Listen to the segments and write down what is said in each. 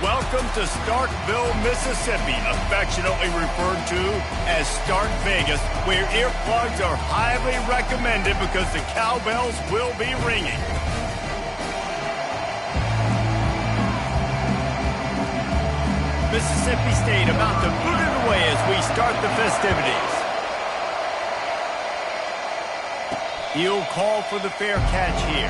Welcome to Starkville, Mississippi, affectionately referred to as Stark Vegas, where earplugs are highly recommended because the cowbells will be ringing. Mississippi State about to boot it away as we start the festivities. He'll call for the fair catch here.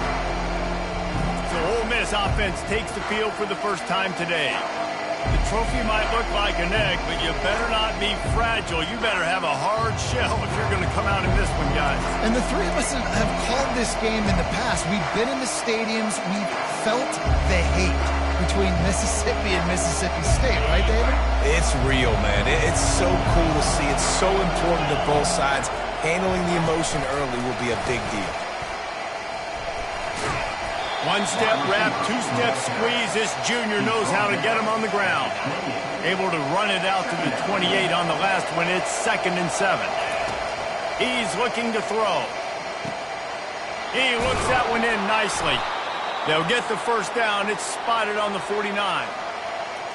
So Ole Miss offense takes the field for the first time today. The trophy might look like an egg, but you better not be fragile. You better have a hard shell if you're going to come out in this one, guys. And the three of us have called this game in the past. We've been in the stadiums. We've felt the hate between Mississippi and Mississippi State, right, David? It's real, man. It's so cool to see. It's so important to both sides. Handling the emotion early will be a big deal. One-step wrap, two-step squeeze. This junior knows how to get him on the ground. Able to run it out to the 28 on the last one. It's 2nd and 7. He's looking to throw. He looks that one in nicely. They'll get the first down. It's spotted on the 49.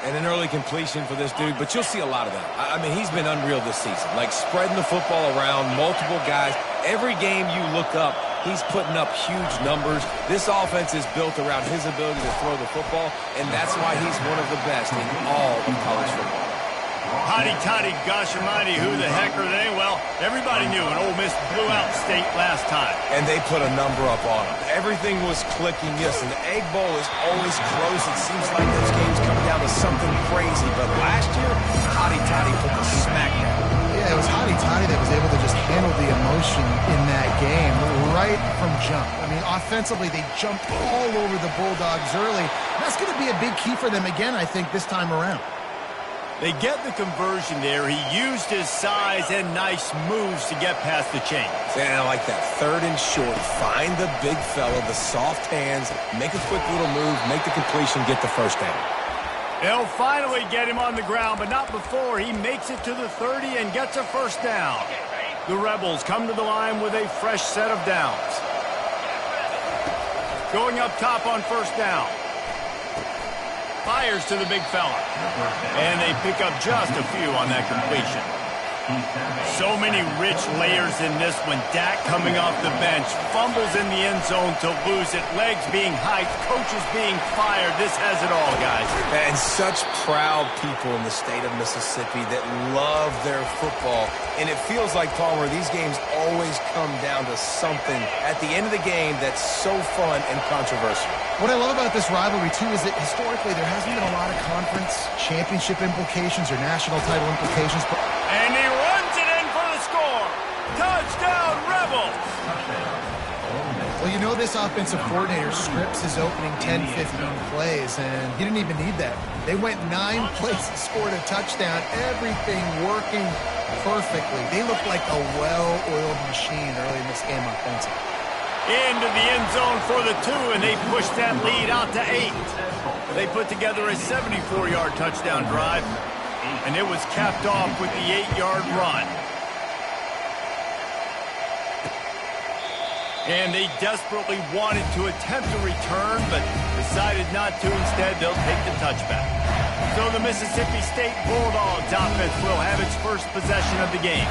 And an early completion for this dude, but you'll see a lot of that. I mean, he's been unreal this season. Like, spreading the football around, multiple guys. Every game you look up, he's putting up huge numbers. This offense is built around his ability to throw the football, and that's why he's one of the best in all of college football. Hotty-toddy, gosh almighty, who the heck are they? Well, everybody knew an Ole Miss blew out State last time. And they put a number up on them. Everything was clicking, yes, and the Egg Bowl is always close. It seems like those games come down to something crazy, but last year, Hotty-toddy put the smack down. Yeah, it was Hotty-toddy that was able to just handle the emotion in that game right from jump. I mean, offensively, they jumped all over the Bulldogs early. That's going to be a big key for them again, I think, this time around. They get the conversion there. He used his size and nice moves to get past the chains. And I like that 3rd and short. Find the big fella, the soft hands, make a quick little move, make the completion, get the first down. They'll finally get him on the ground, but not before he makes it to the 30 and gets a first down. The Rebels come to the line with a fresh set of downs. Going up top on first down. Fires to the big fella. And they pick up just a few on that completion. So many rich layers in this one. Dak coming off the bench. Fumbles in the end zone to lose it. Legs being hiked. Coaches being fired. This has it all, guys. And such proud people in the state of Mississippi that love their football. And it feels like, Palmer, these games always come down to something at the end of the game that's so fun and controversial. What I love about this rivalry, too, is that historically there hasn't been a lot of conference championship implications or national title implications. And he runs it in for the score. Touchdown, Rebels. Well, you know this offensive coordinator scripts his opening 10, 15 plays, and he didn't even need that. They went 9 plays and scored a touchdown, everything working perfectly. They looked like a well-oiled machine early in this game offensively. Into the end zone for the 2, and they push that lead out to 8. They put together a 74-yard touchdown drive, and it was capped off with the 8-yard run. And they desperately wanted to attempt a return, but decided not to. Instead, they'll take the touchback. So the Mississippi State Bulldogs offense will have its first possession of the game.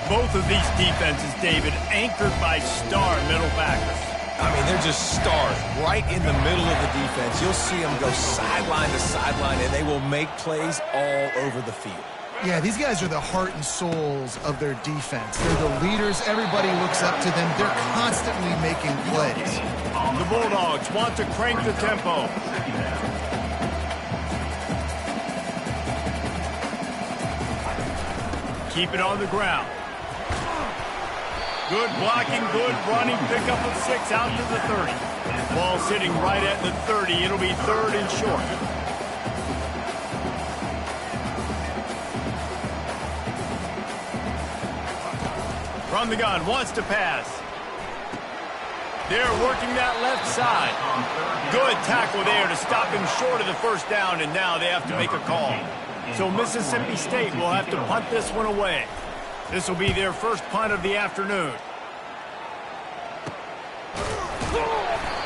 Both of these defenses, David, anchored by star middle backers. I mean, they're just stars right in the middle of the defense. You'll see them go sideline to sideline, and they will make plays all over the field. Yeah, these guys are the heart and souls of their defense. They're the leaders. Everybody looks up to them. They're constantly making plays. The Bulldogs want to crank the tempo. Keep it on the ground. Good blocking, good running, pickup of 6 out to the 30. Ball sitting right at the 30. It'll be 3rd and short. From the gun, wants to pass. They're working that left side. Good tackle there to stop him short of the first down, and now they have to make a call. So Mississippi State will have to punt this one away. This will be their first punt of the afternoon.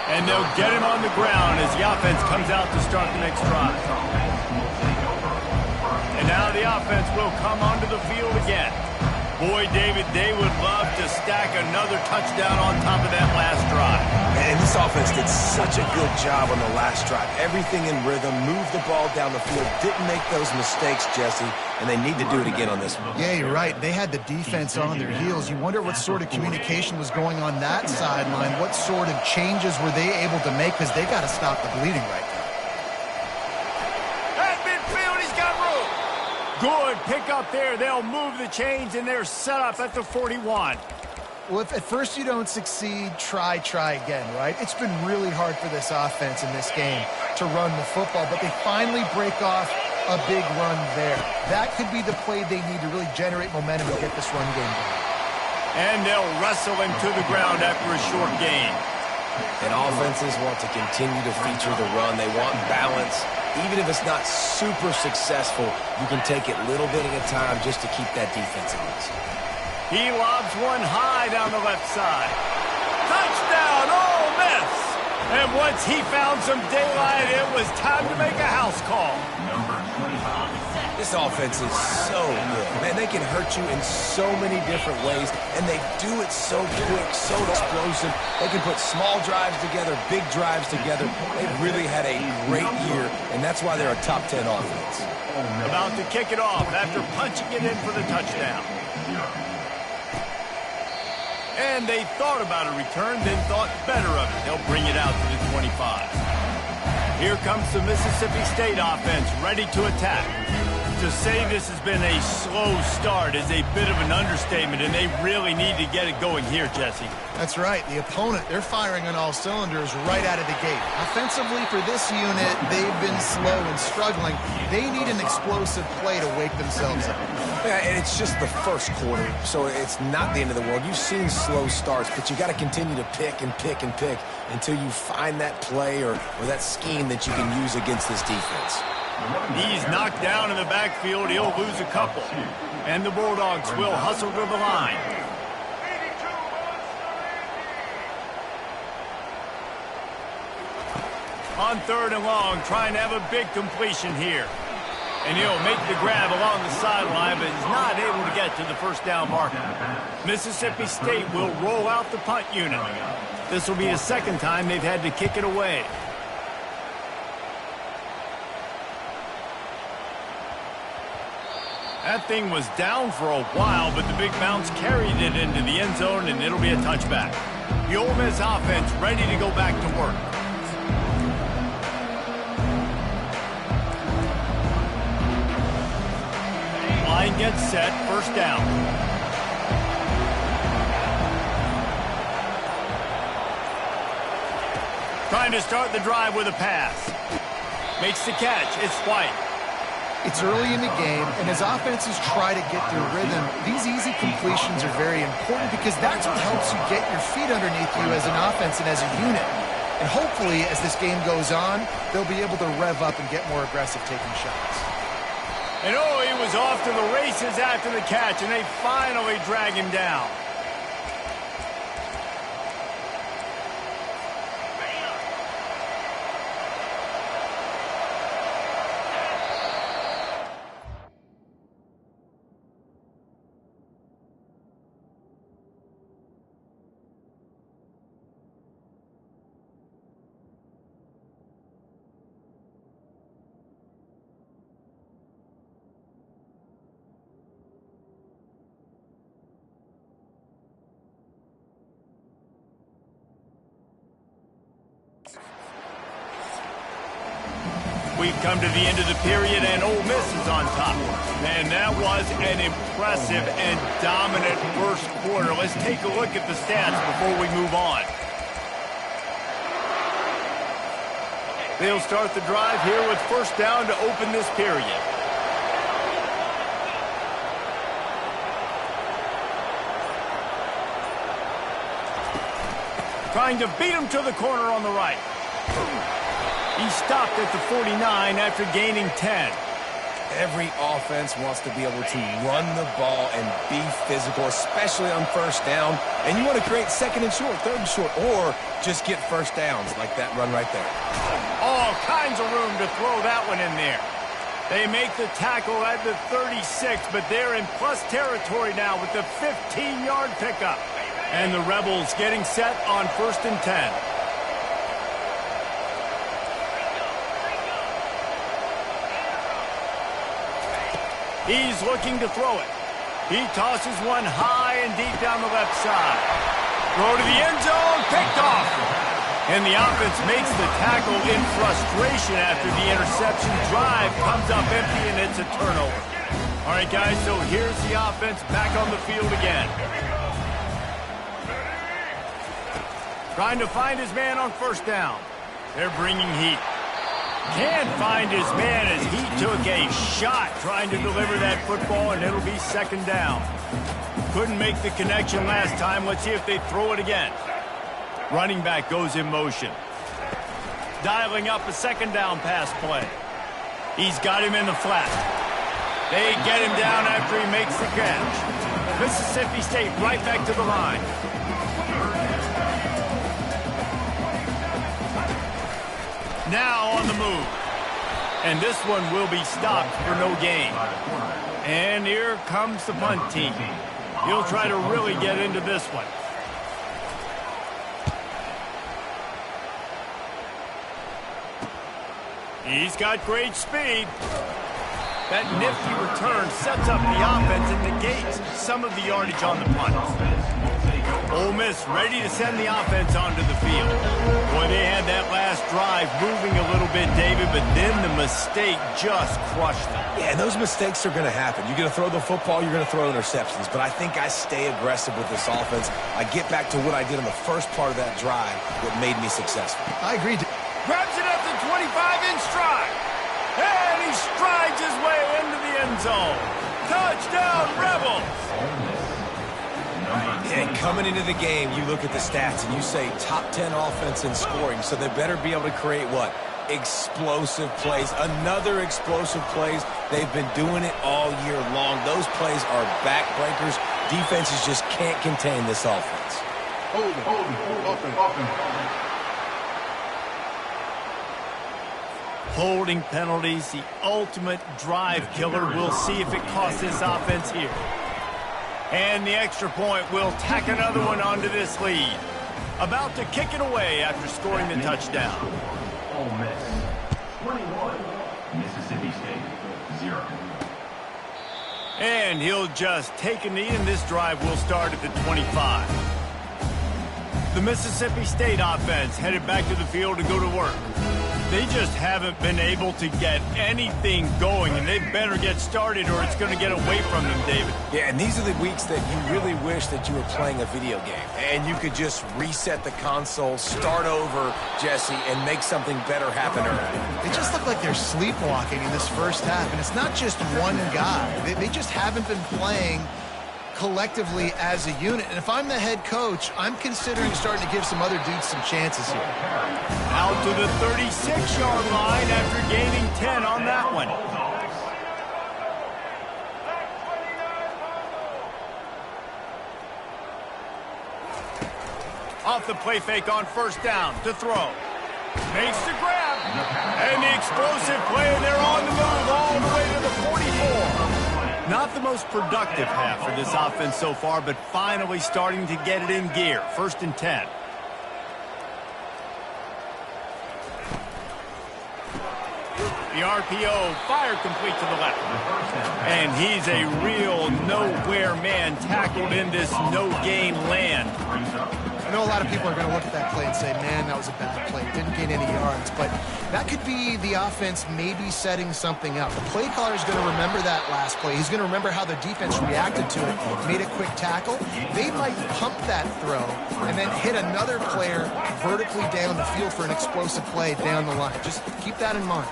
And they'll get him on the ground as the offense comes out to start the next drive. And now the offense will come onto the field again. Boy, David, they would love to stack another touchdown on top of that last drive. And this offense did such a good job on the last drive. Everything in rhythm, moved the ball down the field, didn't make those mistakes, Jesse, and they need to do it again on this one. Yeah, you're right. They had the defense on their heels. You wonder what sort of communication was going on that sideline. What sort of changes were they able to make, because they got to stop the bleeding right now. At midfield, he's got room. Good pick up there. They'll move the chains, and they're set up at the 41. Well, if at first you don't succeed, try again, right? It's been really hard for this offense in this game to run the football, but they finally break off a big run there. That could be the play they need to really generate momentum and get this run game going. And they'll wrestle him to the ground after a short gain. And offenses want to continue to feature the run. They want balance. Even if it's not super successful, you can take it little bit at a time just to keep that defense honest. He lobs one high down the left side. Touchdown, Ole Miss! And once he found some daylight, it was time to make a house call. This offense is so good. Man, they can hurt you in so many different ways, and they do it so quick, so explosive. They can put small drives together, big drives together. They've really had a great year, and that's why they're a top 10 offense. About to kick it off after punching it in for the touchdown. And they thought about a return, then thought better of it. They'll bring it out to the 25. Here comes the Mississippi State offense, ready to attack. To say this has been a slow start is a bit of an understatement, and they really need to get it going here, Jesse. That's right. The opponent, they're firing on all cylinders right out of the gate. Offensively, for this unit, they've been slow and struggling. They need an explosive play to wake themselves up. Yeah, and it's just the first quarter, so it's not the end of the world. You've seen slow starts, but you got to continue to pick and pick and pick until you find that play or that scheme that you can use against this defense. He's knocked down in the backfield. He'll lose a couple. And the Bulldogs will hustle to the line. On 3rd and long, trying to have a big completion here. And he'll make the grab along the sideline, but he's not able to get to the first down marker. Mississippi State will roll out the punt unit. This will be the second time they've had to kick it away. That thing was down for a while, but the big bounce carried it into the end zone, and it'll be a touchback. The Ole Miss offense ready to go back to work. Line gets set, first down. Trying to start the drive with a pass. Makes the catch, it's White. It's early in the game, and as offenses try to get their rhythm, these easy completions are very important because that's what helps you get your feet underneath you as an offense and as a unit. And hopefully, as this game goes on, they'll be able to rev up and get more aggressive taking shots. And oh, he was off to the races after the catch, and they finally drag him down. We've come to the end of the period, and Ole Miss is on top. Man, that was an impressive and dominant first quarter. Let's take a look at the stats before we move on. They'll start the drive here with first down to open this period. Trying to beat him to the corner on the right. He stopped at the 49 after gaining 10. Every offense wants to be able to run the ball and be physical, especially on first down. And you want to create second and short, third and short, or just get first downs like that run right there. All kinds of room to throw that one in there. They make the tackle at the 36, but they're in plus territory now with the 15-yard pickup. And the Rebels getting set on 1st and 10. He's looking to throw it. He tosses one high and deep down the left side. Throw to the end zone, picked off. And the offense makes the tackle in frustration after the interception. Drive comes up empty, and it's a turnover. All right, guys, so here's the offense back on the field again. Trying to find his man on first down. They're bringing heat. Can't find his man as he took a shot trying to deliver that football, and it'll be 2nd down. Couldn't make the connection last time. Let's see if they throw it again. Running back goes in motion. Dialing up a 2nd down pass play. He's got him in the flat. They get him down after he makes the catch. Mississippi State right back to the line. Now on the move. And this one will be stopped for no gain. And here comes the punt team. He'll try to really get into this one. He's got great speed. That nifty return sets up the offense and negates some of the yardage on the punt. Ole Miss ready to send the offense onto the field. Boy, they had that last drive moving a little bit, David, but then the mistake just crushed them. Yeah, and those mistakes are going to happen. You're going to throw the football, you're going to throw interceptions. But I think I stay aggressive with this offense. I get back to what I did in the first part of that drive that made me successful. I agree. Grabs it at the 25 in stride. And he strides his way into the end zone. Touchdown, Rebels! And coming into the game, you look at the stats and you say top 10 offense in scoring, so they better be able to create what? Explosive plays. Another explosive plays. They've been doing it all year long. Those plays are backbreakers. Defenses just can't contain this offense. Holding penalties, the ultimate drive killer. We'll see if it costs this offense here. And the extra point will tack another one onto this lead. About to kick it away after scoring the touchdown. Ole Miss 21, Mississippi State 0. And he'll just take a knee, and this drive will start at the 25. The Mississippi State offense headed back to the field to go to work. They just haven't been able to get anything going, and they better get started or it's going to get away from them, David. Yeah, and these are the weeks that you really wish that you were playing a video game and you could just reset the console, start over, Jesse, and make something better happen early. They just look like they're sleepwalking in this first half, and it's not just one guy. They just haven't been playing collectively as a unit. And if I'm the head coach, I'm considering starting to give some other dudes some chances here. Out to the 36-yard line after gaining 10 on that one. Off the play fake on first down to throw. Makes the grab. And the explosive play, and they're on the move all the way to the 44. Not the most productive half for this offense so far, but finally starting to get it in gear. 1st and 10. The RPO, fire complete to the left. And he's a real nowhere man tackled in this no-gain land. I know a lot of people are going to look at that play and say, man, that was a bad play. Didn't gain any yards. But that could be the offense maybe setting something up. The play caller is going to remember that last play. He's going to remember how the defense reacted to it, made a quick tackle. They might pump that throw and then hit another player vertically down the field for an explosive play down the line. Just keep that in mind.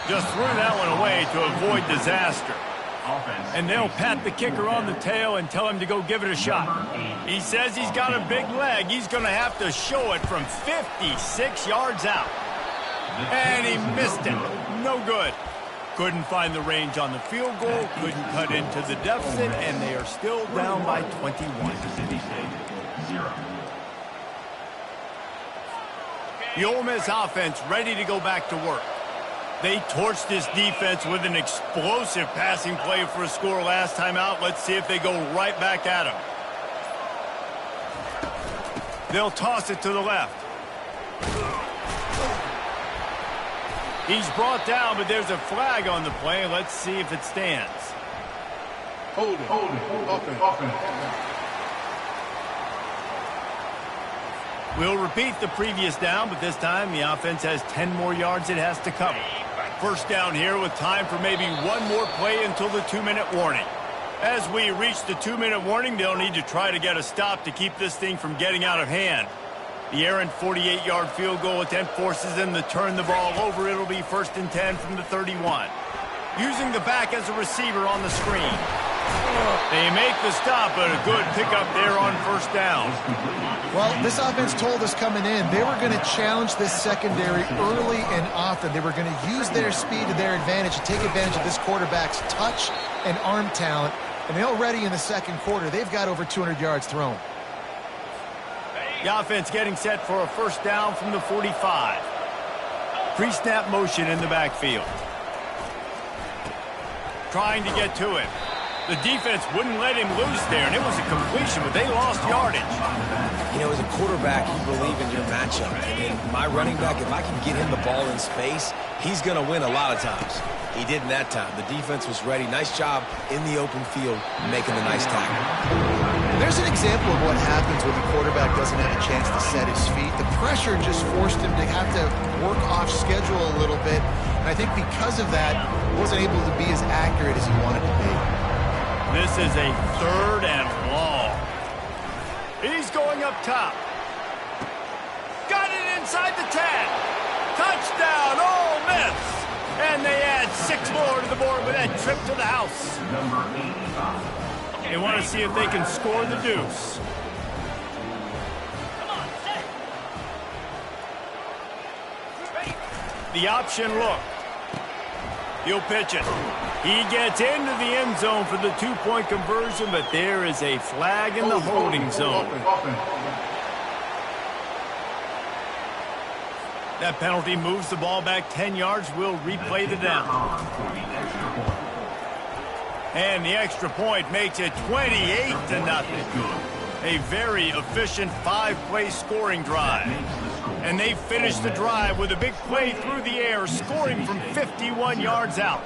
Just threw that one away to avoid disaster. And they'll pat the kicker on the tail and tell him to go give it a shot. He says he's got a big leg. He's going to have to show it from 56 yards out. And he missed it. No good. Couldn't find the range on the field goal, couldn't cut into the deficit, and they are still down by 21. Mississippi State, 0. The Ole Miss offense ready to go back to work. They torched this defense with an explosive passing play for a score last time out. Let's see if they go right back at him. They'll toss it to the left. He's brought down, but there's a flag on the play. Let's see if it stands. Hold it. Offense. We'll repeat the previous down, but this time the offense has 10 more yards it has to cover. First down here with time for maybe one more play until the 2-minute warning. As we reach the 2-minute warning, they'll need to try to get a stop to keep this thing from getting out of hand. The errant 48-yard field goal attempt forces them to turn the ball over. It'll be 1st and 10 from the 31. Using the back as a receiver on the screen. They make the stop, but a good pickup there on 1st down. Well, this offense told us coming in they were going to challenge this secondary early and often. They were going to use their speed to their advantage and take advantage of this quarterback's touch and arm talent. And already in the second quarter, they've got over 200 yards thrown. The offense getting set for a 1st down from the 45. Pre-snap motion in the backfield. Trying to get to him. The defense wouldn't let him loose there, and it was a completion, but they lost yardage. You know, as a quarterback, you believe in your matchup. And my running back, if I can get him the ball in space, he's going to win a lot of times. He didn't that time. The defense was ready. Nice job in the open field making the nice tackle. There's an example of what happens when the quarterback doesn't have a chance to set his feet. The pressure just forced him to have to work off schedule a little bit. And I think because of that, he wasn't able to be as accurate as he wanted to be. This is a 3rd and long. He's going up top. Got it inside the 10. Touchdown, Ole Miss. And they add 6 more to the board with that trip to the house. Number 85. They want to see if they can score the deuce. The option look. He'll pitch it. He gets into the end zone for the 2-point conversion, but there is a flag in the holding zone. That penalty moves the ball back 10 yards. We'll replay the down. And the extra point makes it 28-0. A very efficient 5-play scoring drive. And they finish the drive with a big play through the air, scoring from 51 yards out.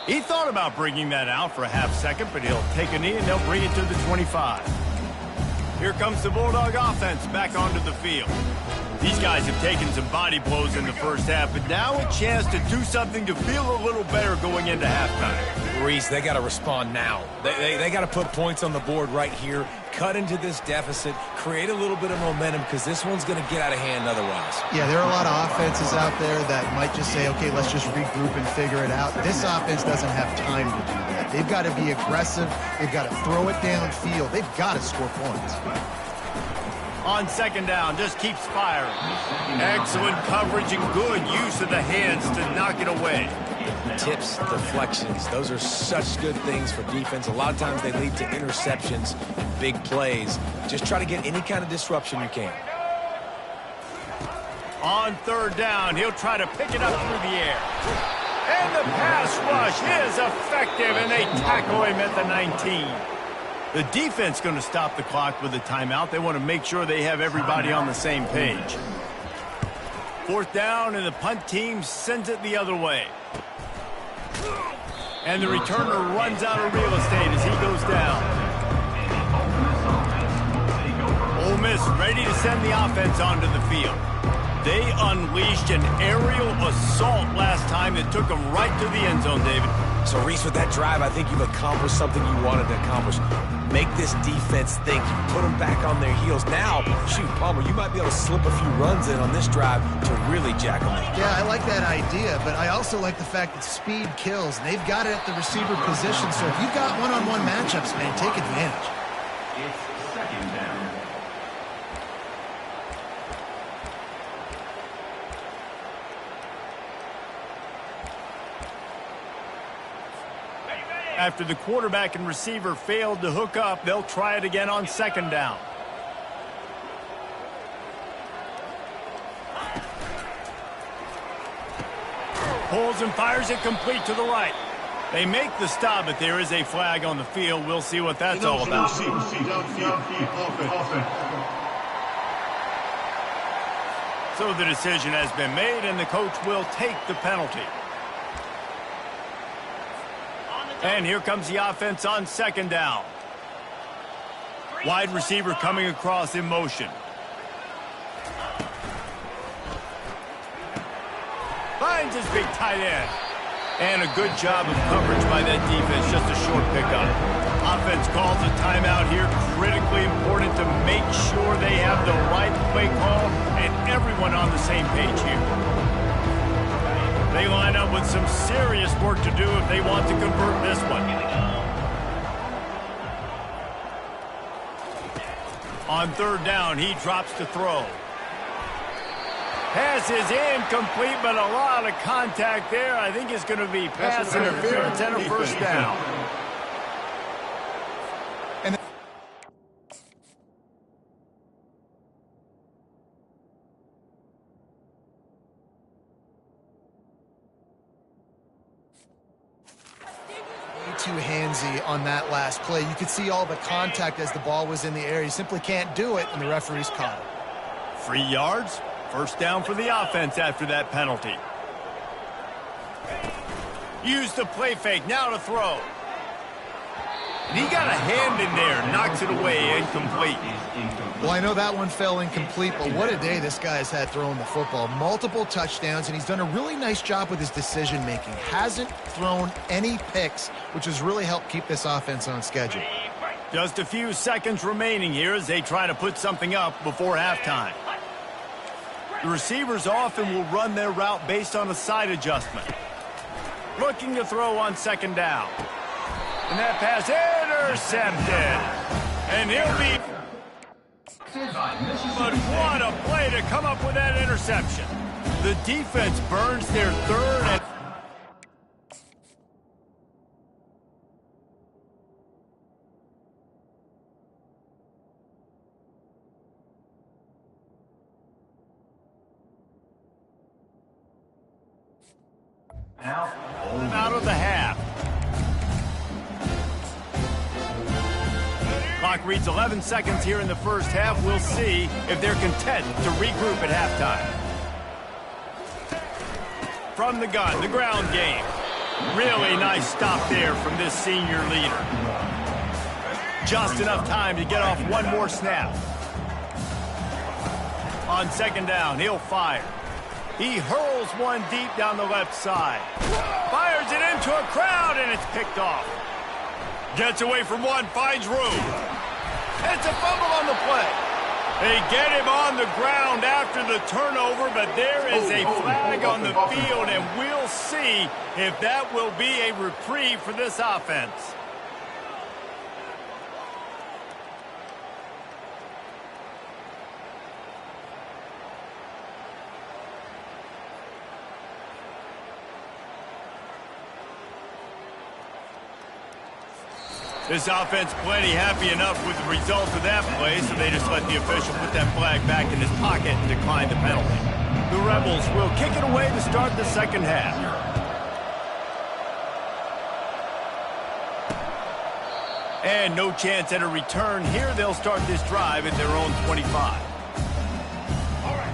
He thought about bringing that out for a half second, but he'll take a knee and they'll bring it to the 25. Here comes the Bulldog offense back onto the field. These guys have taken some body blows in the first half, but now a chance to do something to feel a little better going into halftime. Reese, they got to respond now. They got to put points on the board right here, cut into this deficit, create a little bit of momentum because this one's going to get out of hand otherwise. Yeah, there are a lot of offenses out there that might just say, okay, let's just regroup and figure it out. This offense doesn't have time to do that. They've got to be aggressive. They've got to throw it downfield. They've got to score points. On 2nd down, just keeps firing. Excellent coverage and good use of the hands to knock it away. Tips, deflections, those are such good things for defense. A lot of times they lead to interceptions and big plays. Just try to get any kind of disruption you can. On 3rd down, he'll try to pick it up through the air. And the pass rush is effective, and they tackle him at the 19. The defense going to stop the clock with a timeout. They want to make sure they have everybody on the same page. 4th down, and the punt team sends it the other way. And the returner runs out of real estate as he goes down. Ole Miss ready to send the offense onto the field. They unleashed an aerial assault last time that took them right to the end zone, David. So, Reese, with that drive, I think you've accomplished something you wanted to accomplish. Make this defense think. Put them back on their heels. Now, shoot, Palmer, you might be able to slip a few runs in on this drive to really jack them up. Yeah, I like that idea, but I also like the fact that speed kills. They've got it at the receiver position, so if you've got one-on-one matchups, man, take advantage. It's 2nd down. After the quarterback and receiver failed to hook up, they'll try it again on second down. Pulls and fires it complete to the right. They make the stop, but there is a flag on the field. We'll see what that's all about. So the decision has been made, and the coach will take the penalty. And here comes the offense on second down. Wide receiver coming across in motion. Finds his big tight end. And a good job of coverage by that defense, just a short pickup. Offense calls a timeout here. Critically important to make sure they have the right play call and everyone on the same page here. They line up with some serious work to do if they want to convert this one. On third down, he drops to throw. Pass is incomplete, but a lot of contact there. I think it's going to be pass interference and a first down. And too handsy on that last play. You could see all the contact as the ball was in the air. He simply can't do it, and the referee's caught it. 3 yards. First down for the offense after that penalty. Use the play fake. Now to throw. And he got a hand in there. Knocks it away. Incomplete. Well, I know that one fell incomplete, but what a day this guy's had throwing the football. Multiple touchdowns, and he's done a really nice job with his decision-making. Hasn't thrown any picks, which has really helped keep this offense on schedule. Just a few seconds remaining here as they try to put something up before halftime. The receivers often will run their route based on a side adjustment. Looking to throw on second down. And that pass intercepted. And he'll be... But what a play to come up with that interception. The defense burns their third and... out of the half. Clock reads 11 seconds here in the first half. We'll see if they're content to regroup at halftime. From the gun, the ground game. Really nice stop there from this senior leader. Just enough time to get off one more snap. On second down, he'll fire. He hurls one deep down the left side. Fires it into a crowd, and it's picked off. Gets away from one, finds room. It's a fumble on the play. They get him on the ground after the turnover, but there is a flag on the field, and we'll see if that will be a reprieve for this offense. This offense plenty happy enough with the result of that play, so they just let the official put that flag back in his pocket and decline the penalty. The Rebels will kick it away to start the second half. And no chance at a return here. They'll start this drive at their own 25.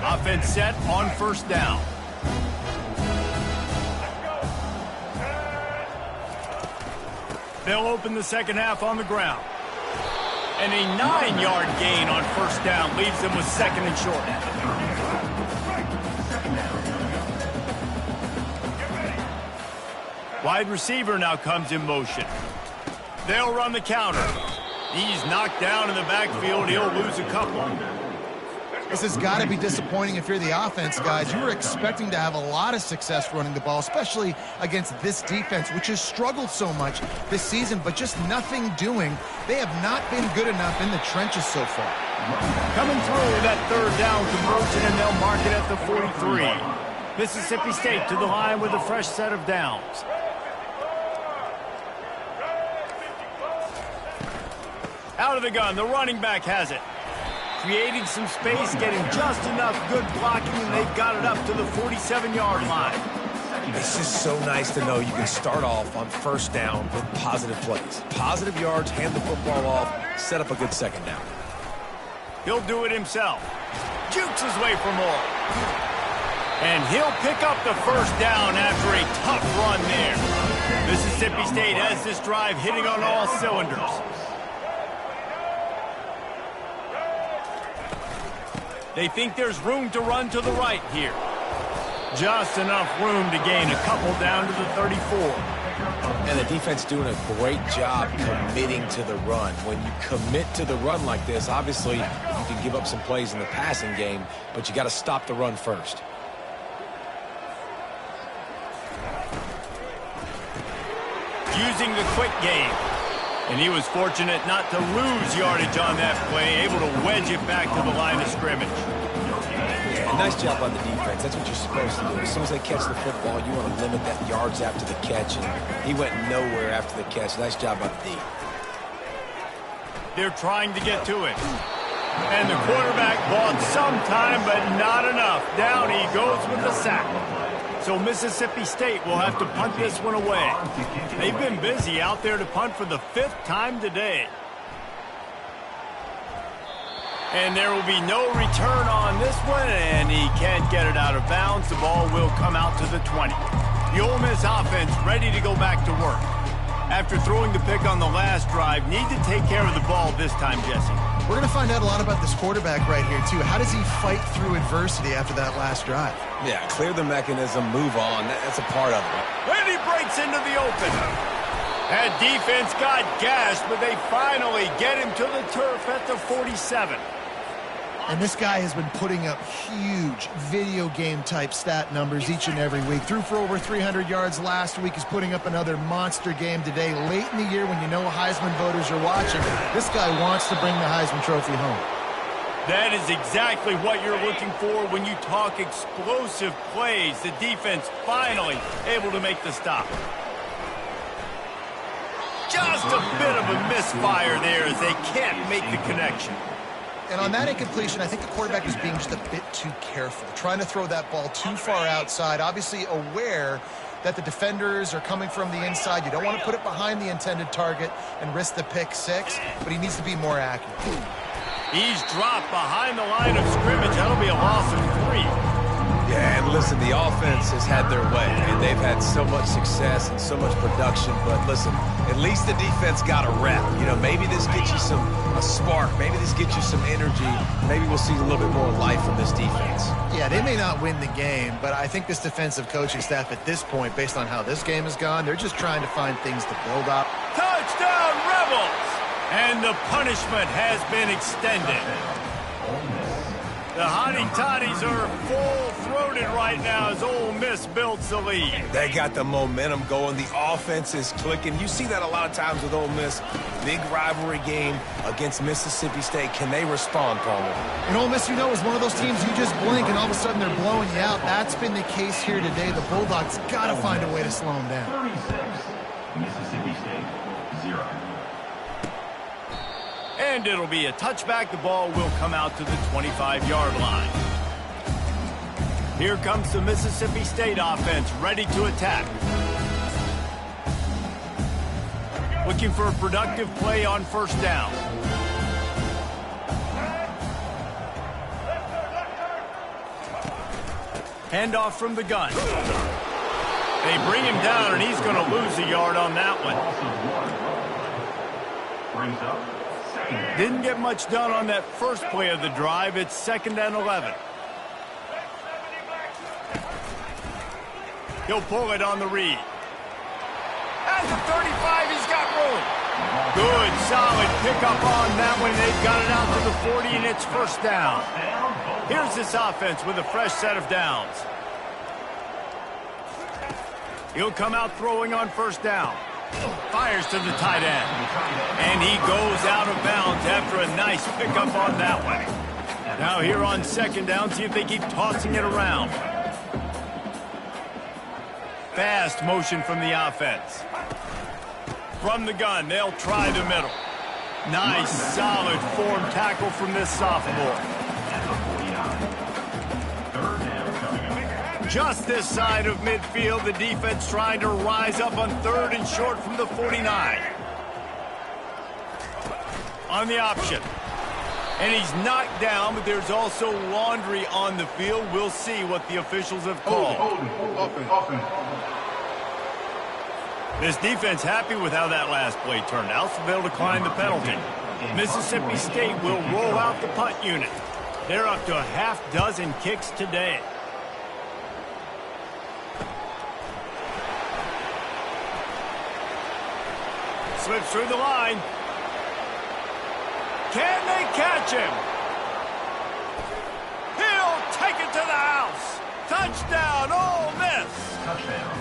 Offense set on first down. They'll open the second half on the ground. And a 9-yard gain on first down leaves them with second and short. Wide receiver now comes in motion. They'll run the counter. He's knocked down in the backfield. He'll lose a couple. This has got to be disappointing if you're the offense, guys. You were expecting to have a lot of success running the ball, especially against this defense, which has struggled so much this season, but just nothing doing. They have not been good enough in the trenches so far. Coming through that third down conversion, and they'll mark it at the 43. Mississippi State to the line with a fresh set of downs. Out of the gun, the running back has it. Creating some space, getting just enough good blocking, and they've got it up to the 47-yard line. It's just so nice to know you can start off on first down with positive plays. Positive yards, hand the football off, set up a good second down. He'll do it himself. Jukes his way for more. And he'll pick up the first down after a tough run there. Mississippi State has this drive hitting on all cylinders. They think there's room to run to the right here. Just enough room to gain a couple down to the 34. And the defense doing a great job committing to the run. When you commit to the run like this, obviously you can give up some plays in the passing game, but you got to stop the run first. Using the quick game. And he was fortunate not to lose yardage on that play, able to wedge it back to the line of scrimmage. Yeah, nice job on the defense. That's what you're supposed to do. As soon as they catch the football, you want to limit that yards after the catch, and he went nowhere after the catch. Nice job on the D. They're trying to get to it. And the quarterback bought some time, but not enough. Down he goes with the sack. So Mississippi State will have to punt this one away. They've been busy out there to punt for the 5th time today. And there will be no return on this one, and he can't get it out of bounds. The ball will come out to the 20. The Ole Miss offense ready to go back to work. After throwing the pick on the last drive, need to take care of the ball this time, Jesse. We're going to find out a lot about this quarterback right here, too. How does he fight through adversity after that last drive? Yeah, clear the mechanism, move on. That's a part of it. And he breaks into the open. That defense got gashed, but they finally get him to the turf at the 47. And this guy has been putting up huge video game type stat numbers each and every week. Threw for over 300 yards last week. He's putting up another monster game today. Late in the year when you know Heisman voters are watching, this guy wants to bring the Heisman Trophy home. That is exactly what you're looking for when you talk explosive plays. The defense finally able to make the stop. Just a bit of a misfire there as they can't make the connection. And on that incompletion, I think the quarterback was being just a bit too careful, trying to throw that ball too far outside, obviously aware that the defenders are coming from the inside. You don't want to put it behind the intended target and risk the pick six, but he needs to be more accurate. He's dropped behind the line of scrimmage. That'll be a loss of 3. Yeah, and listen, the offense has had their way, and they've had so much success and so much production. But listen, at least the defense got a rep. You know, maybe this gets you a spark. Maybe this gets you some energy. Maybe we'll see a little bit more life from this defense. Yeah, they may not win the game, but I think this defensive coaching staff at this point, based on how this game has gone, they're just trying to find things to build up. Touchdown, Rebels! And the punishment has been extended. The Hottie Toddies are full-throated right now as Ole Miss builds the lead. They got the momentum going. The offense is clicking. You see that a lot of times with Ole Miss. Big rivalry game against Mississippi State. Can they respond, Palmer? And Ole Miss, you know, is one of those teams you just blink and all of a sudden they're blowing you out. That's been the case here today. The Bulldogs got to find a way to slow them down. 36, Mississippi State, 0. And it'll be a touchback. The ball will come out to the 25-yard line. Here comes the Mississippi State offense ready to attack. Looking for a productive play on first down. Handoff from the gun. They bring him down, and he's going to lose a yard on that one. Brings up. Didn't get much done on that first play of the drive. It's 2nd and 11. He'll pull it on the read. At the 35, he's got room. Good, solid pickup on that one. They've got it out to the 40, and it's first down. Here's this offense with a fresh set of downs. He'll come out throwing on first down. Fires to the tight end. And he goes out of bounds after a nice pickup on that one. Now here on 2nd down, see if they keep tossing it around. Fast motion from the offense. From the gun, they'll try the middle. Nice, solid form tackle from this sophomore. Just this side of midfield, the defense trying to rise up on 3rd and short from the 49. On the option. And he's knocked down, but there's also laundry on the field. We'll see what the officials have called. Offense. This defense happy with how that last play turned out, so they'll decline the penalty. Mississippi State will roll out the punt unit. They're up to a half-dozen kicks today. Slips through the line. Can they catch him? He'll take it to the house. Touchdown, Ole Miss. Touchdown.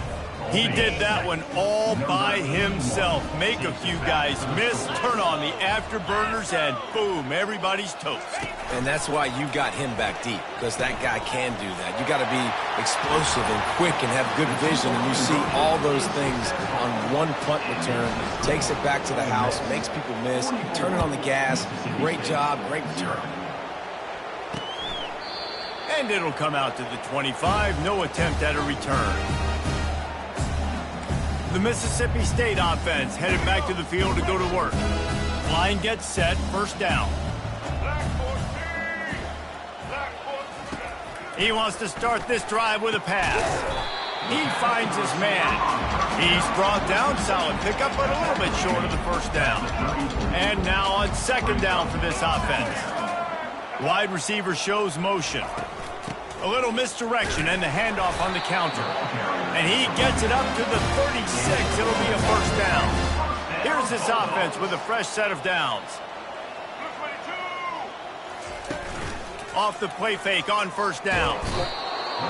He did that one all by himself. Make a few guys miss, turn on the afterburners, and boom, everybody's toast. And that's why you got him back deep, because that guy can do that. You got to be explosive and quick and have good vision, and you see all those things on one punt return. Takes it back to the house, makes people miss, turn it on the gas. Great job, great return. And it'll come out to the 25, no attempt at a return. The Mississippi State offense headed back to the field to go to work. Line gets set, first down. He wants to start this drive with a pass. He finds his man. He's brought down, solid pickup, but a little bit short of the first down. And now on 2nd down for this offense. Wide receiver shows motion. A little misdirection and the handoff on the counter. And he gets it up to the 36. It'll be a first down. Here's this offense with a fresh set of downs. Off the play fake on first down.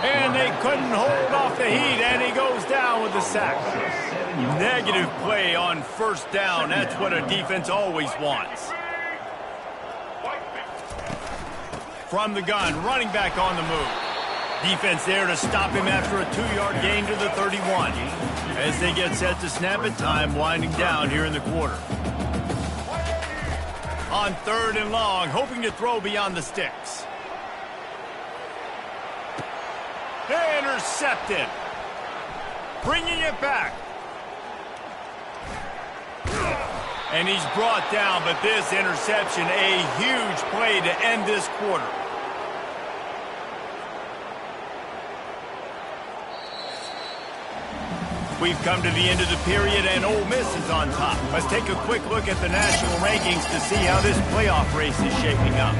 And they couldn't hold off the heat, and he goes down with the sack. Negative play on first down. That's what a defense always wants. From the gun, running back on the move. Defense there to stop him after a 2-yard gain to the 31. As they get set to snap it, time winding down here in the quarter. On 3rd and long, hoping to throw beyond the sticks. Intercepted. Bringing it back. And he's brought down, but this interception, a huge play to end this quarter. We've come to the end of the period, and Ole Miss is on top. Let's take a quick look at the national rankings to see how this playoff race is shaping up.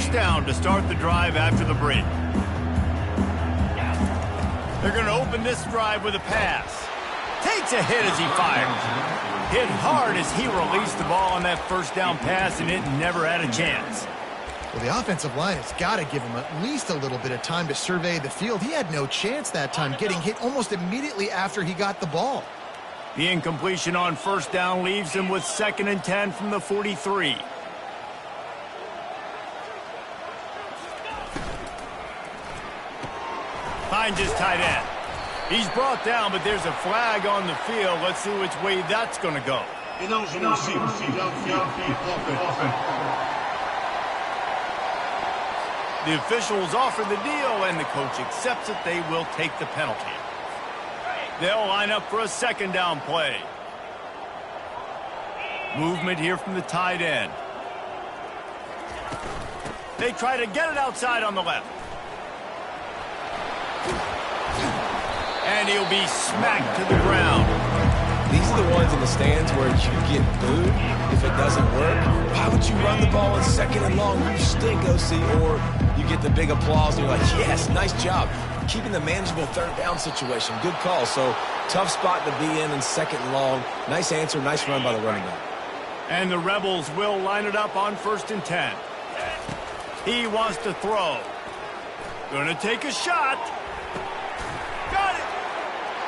first down to start the drive after the break. They're going to open this drive with a pass. Takes a hit as he fires. Hit hard as he released the ball on that first down pass, and it never had a chance. Well, the offensive line has got to give him at least a little bit of time to survey the field. He had no chance that time, getting hit almost immediately after he got the ball. The incompletion on first down leaves him with 2nd and 10 from the 43. Finds his tight end. He's brought down, but there's a flag on the field. Let's see which way that's going to go. The officials offer the deal, and the coach accepts it. They will take the penalty. They'll line up for a 2nd down play. Movement here from the tight end. They try to get it outside on the left. And he'll be smacked to the ground. These are the ones in the stands where you get booed if it doesn't work. Why would you run the ball on 2nd and long? You stink, OC. Or you get the big applause and you're like, yes, nice job. Keeping the manageable 3rd down situation. Good call. So tough spot to be in 2nd and long. Nice answer, nice run by the running back. And the Rebels will line it up on 1st and 10. He wants to throw. Gonna take a shot. Got it!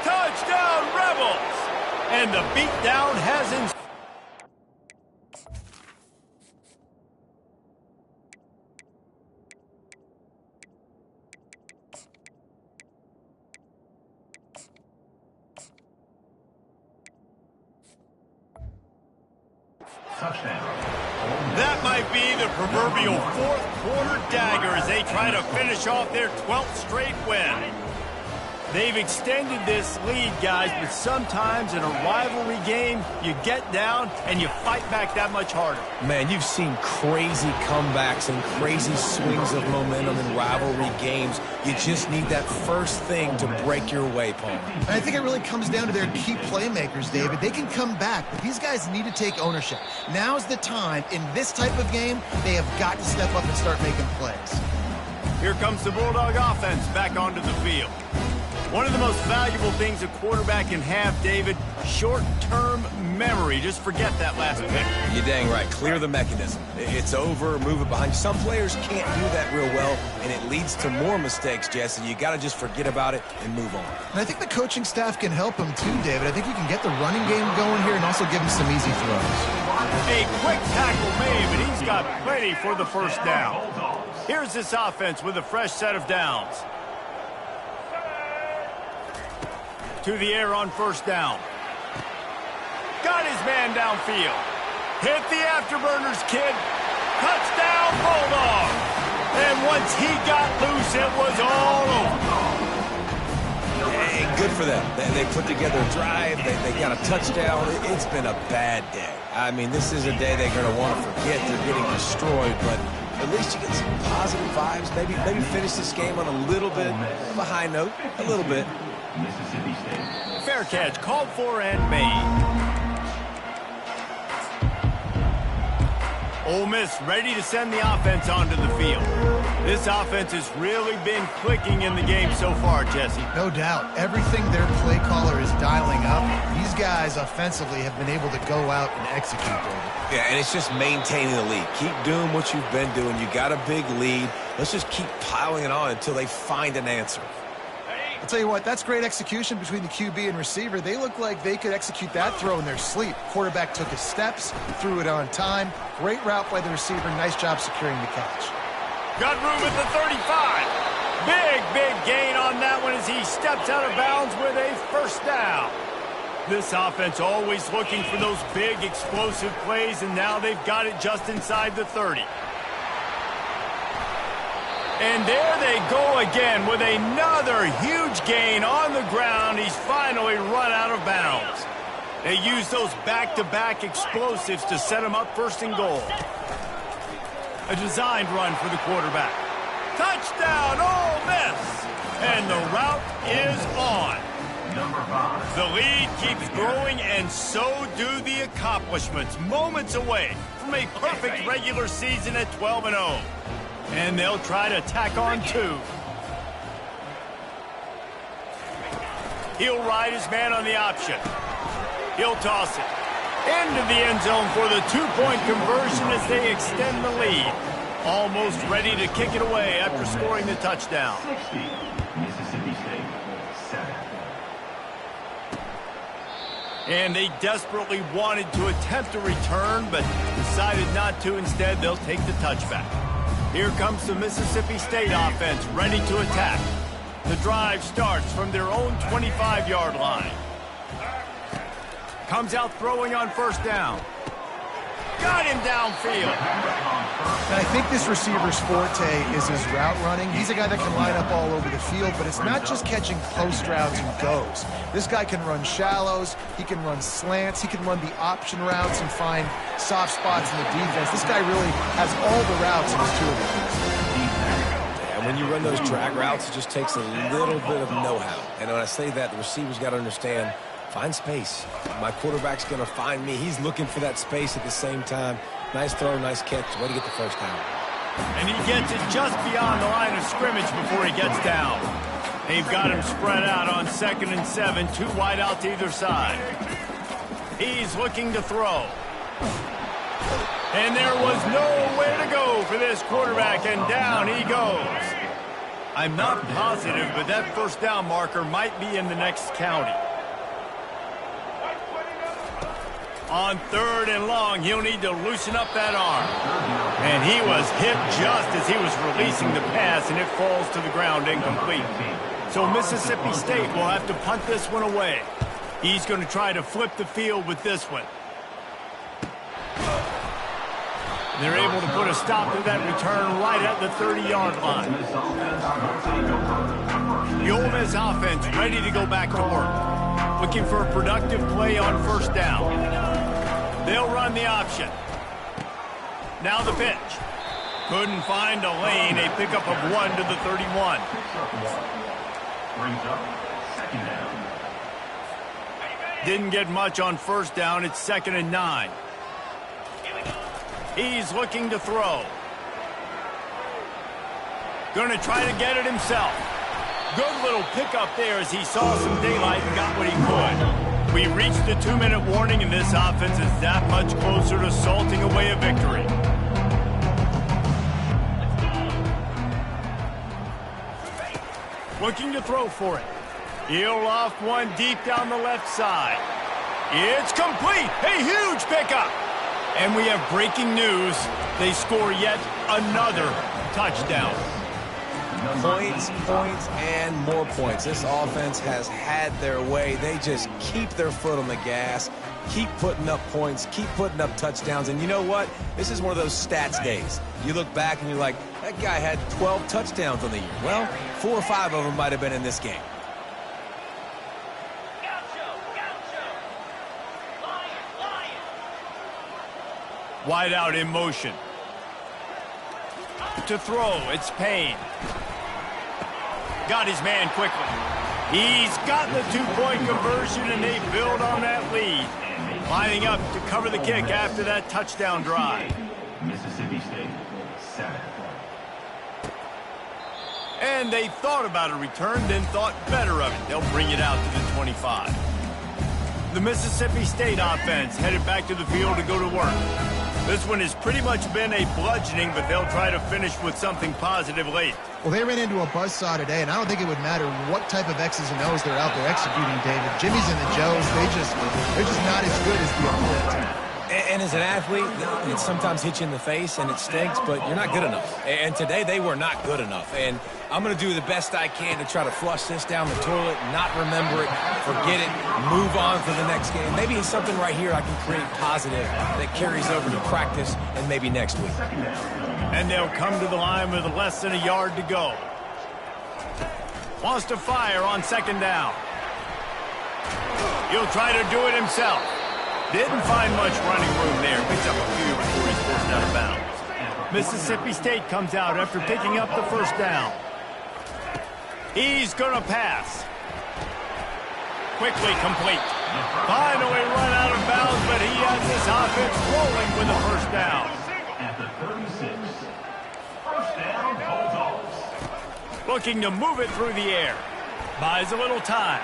Touchdown, Rebels! And the beatdown has ensued. Touchdown. That might be the proverbial 4th quarter dagger as they try to finish off their 12th straight win. They've extended this lead, guys, but sometimes in a rivalry game, you get down and you fight back that much harder. Man, you've seen crazy comebacks and crazy swings of momentum in rivalry games. You just need that first thing to break your way, Paul. And I think it really comes down to their key playmakers, David. They can come back, but these guys need to take ownership. Now's the time. In this type of game, they have got to step up and start making plays. Here comes the Bulldog offense back onto the field. One of the most valuable things a quarterback can have, David, short-term memory. Just forget that last pick. You're dang right. Clear the mechanism. It's over, move it behind you. Some players can't do that real well, and it leads to more mistakes, Jesse. You got to just forget about it and move on. And I think the coaching staff can help him too, David. I think you can get the running game going here and also give him some easy throws. A quick tackle made, but he's got plenty for the first down. Here's this offense with a fresh set of downs. To the air on first down. Got his man downfield. Hit the afterburners, kid. Touchdown, Bulldog. And once he got loose, it was all over. Hey, good for them. They put together a drive. They got a touchdown. It's been a bad day. I mean, this is a day they're going to want to forget. They're getting destroyed, but at least you get some positive vibes. Maybe finish this game on a little bit of a high note. A little bit. Mississippi State. Fair catch, called for and made. Ole Miss ready to send the offense onto the field. This offense has really been clicking in the game so far, Jesse. No doubt. Everything their play caller is dialing up, these guys offensively have been able to go out and execute, David. Yeah, and it's just maintaining the lead. Keep doing what you've been doing. You got a big lead. Let's just keep piling it on until they find an answer. I'll tell you what, that's great execution between the QB and receiver. They look like they could execute that throw in their sleep. Quarterback took his steps, threw it on time. Great route by the receiver. Nice job securing the catch. Got room at the 35. Big gain on that one as he steps out of bounds with a first down. This offense always looking for those big explosive plays, and now they've got it just inside the 30. And there they go again with another huge gain on the ground. He's finally run out of bounds. They use those back-to-back explosives to set him up first and goal. A designed run for the quarterback. Touchdown, Ole Miss! And the route is on. Number 5. The lead keeps growing, and so do the accomplishments. Moments away from a perfect regular season at 12-0. And they'll try to tack on 2. He'll ride his man on the option. He'll toss it into the end zone for the 2-point conversion as they extend the lead. Almost ready to kick it away after scoring the touchdown. 60, Mississippi State, 7. And they desperately wanted to attempt a return, but decided not to. Instead, they'll take the touchback. Here comes the Mississippi State offense, ready to attack. The drive starts from their own 25-yard line. Comes out throwing on first down. Got him downfield. And I think this receiver's forte is his route running. He's a guy that can line up all over the field, but it's not just catching post routes and goes. This guy can run shallows, he can run slants, he can run the option routes and find soft spots in the defense. This guy really has all the routes in his toolbox. And when you run those drag routes, it just takes a little bit of know-how. And when I say that, the receiver's got to understand, find space. My quarterback's going to find me. He's looking for that space at the same time. Nice throw, nice catch. Way to get the first down. And he gets it just beyond the line of scrimmage before he gets down. They've got him spread out on 2nd and 7, 2 wide out to either side. He's looking to throw. And there was nowhere to go for this quarterback, and down he goes. I'm not positive, but that first down marker might be in the next county. On 3rd and long, he'll need to loosen up that arm. And he was hit just as he was releasing the pass, and it falls to the ground incomplete. So Mississippi State will have to punt this one away. He's going to try to flip the field with this one. They're able to put a stop to that return right at the 30-yard line. The Ole Miss offense ready to go back to work. Looking for a productive play on first down. They'll run the option. Now the pitch. Couldn't find a lane. A pickup of 1 to the 31. Brings up 2nd down. Didn't get much on first down. It's 2nd and 9. He's looking to throw. Going to try to get it himself. Good little pickup there as he saw some daylight and got what he could. We reached the 2-minute warning, and this offense is that much closer to salting away a victory. Looking to throw for it. He'll off one deep down the left side. It's complete. A huge pickup. And we have breaking news. They score yet another touchdown. Points, points, and more points. This offense has had their way. They just keep their foot on the gas, keep putting up points, keep putting up touchdowns. And you know what? This is one of those stats days. You look back and you're like, that guy had 12 touchdowns on the year. Well, 4 or 5 of them might have been in this game. Wide out in motion. To throw, it's Payne. Got his man quickly. He's got the 2-point conversion, and they build on that lead. Lining up to cover the kick after that touchdown drive. Mississippi State, 7. And they thought about a return, then thought better of it. They'll bring it out to the 25. The Mississippi State offense headed back to the field to go to work. This one has pretty much been a bludgeoning, but they'll try to finish with something positive late. Well, they ran into a buzzsaw today, and I don't think it would matter what type of X's and O's they're out there executing, David. Jimmy's and the Joes, they're just not as good as the opponent. And as an athlete, it sometimes hits you in the face and it stinks, but you're not good enough. And today they were not good enough. And I'm going to do the best I can to try to flush this down the toilet, not remember it, forget it, move on for the next game. Maybe it's something right here I can create positive that carries over to practice and maybe next week. And they'll come to the line with less than a yard to go. Wants to fire on 2nd down. He'll try to do it himself. Didn't find much running room there. Picks up a few before he's forced out of bounds. Mississippi State comes out after picking up the first down. He's going to pass. Quickly complete. Finally run out of bounds, but he has this offense rolling with a first down. At the 36. First Touchdown, Bulldogs. Looking to move it through the air. Buys a little time.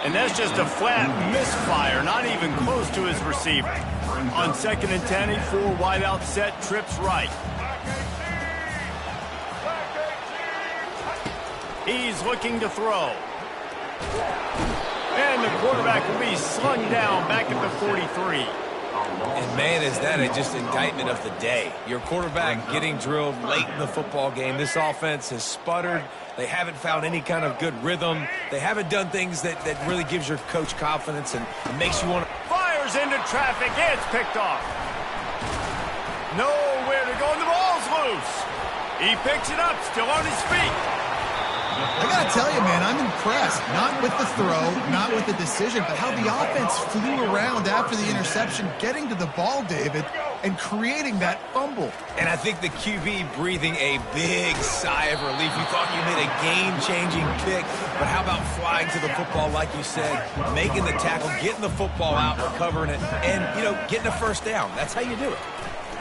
And that's just a flat misfire, not even close to his receiver. On 2nd and 10, a 4 wide out set, trips right. He's looking to throw. And the quarterback will be slung down back at the 43. And, man, is that just indictment of the day. Your quarterback getting drilled late in the football game. This offense has sputtered. They haven't found any kind of good rhythm. They haven't done things that really gives your coach confidence and makes you want to... Fires into traffic. It's picked off. Nowhere to go, and the ball's loose. He picks it up, still on his feet. I got to tell you, man, I'm impressed. Not with the throw, not with the decision, but how the offense flew around after the interception, getting to the ball, David, and creating that fumble. And I think the QB breathing a big sigh of relief. You thought you made a game-changing pick, but how about flying to the football, like you said, making the tackle, getting the football out, recovering it, and, getting a first down. That's how you do it.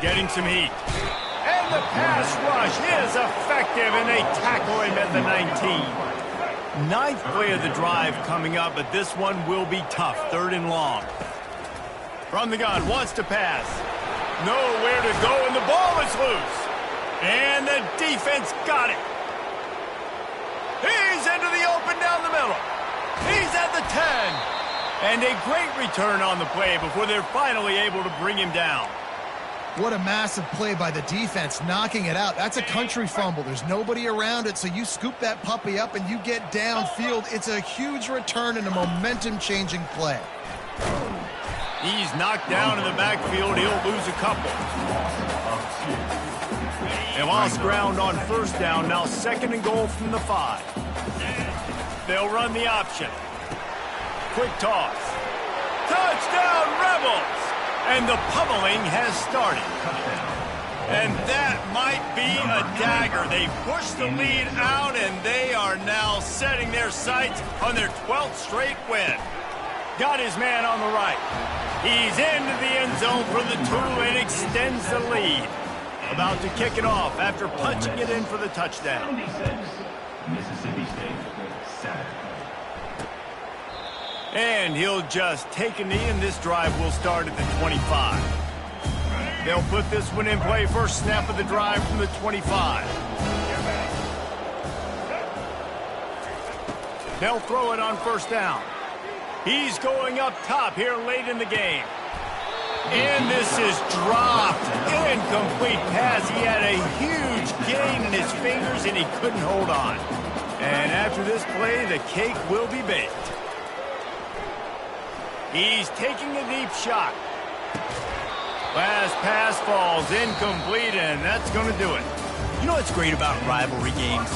Getting some heat. And the pass rush is effective, and they tackle him at the 19. Ninth play of the drive coming up, but this one will be tough. 3rd and long. From the gun, wants to pass. Nowhere to go, and the ball is loose. And the defense got it. He's into the open down the middle. He's at the 10. And a great return on the play before they're finally able to bring him down. What a massive play by the defense, knocking it out. That's a country fumble. There's nobody around it, so you scoop that puppy up and you get downfield. It's a huge return and a momentum-changing play. He's knocked down in the backfield. He'll lose a couple. They lost ground on 1st down. Now 2nd and goal from the 5. They'll run the option. Quick toss. Touchdown, Rebels! And the pummeling has started. And that might be a dagger. They push the lead out, and they are now setting their sights on their 12th straight win. Got his man on the right. He's into the end zone for the 2 and extends the lead. About to kick it off after punching it in for the touchdown. 76, Mississippi State, 7. And he'll just take a knee, and this drive will start at the 25. They'll put this one in play. First snap of the drive from the 25. They'll throw it on 1st down. He's going up top here late in the game. And this is dropped. Incomplete pass. He had a huge gain in his fingers, and he couldn't hold on. And after this play, the cake will be baked. He's taking a deep shot. Last pass falls incomplete, and that's going to do it. You know what's great about rivalry games?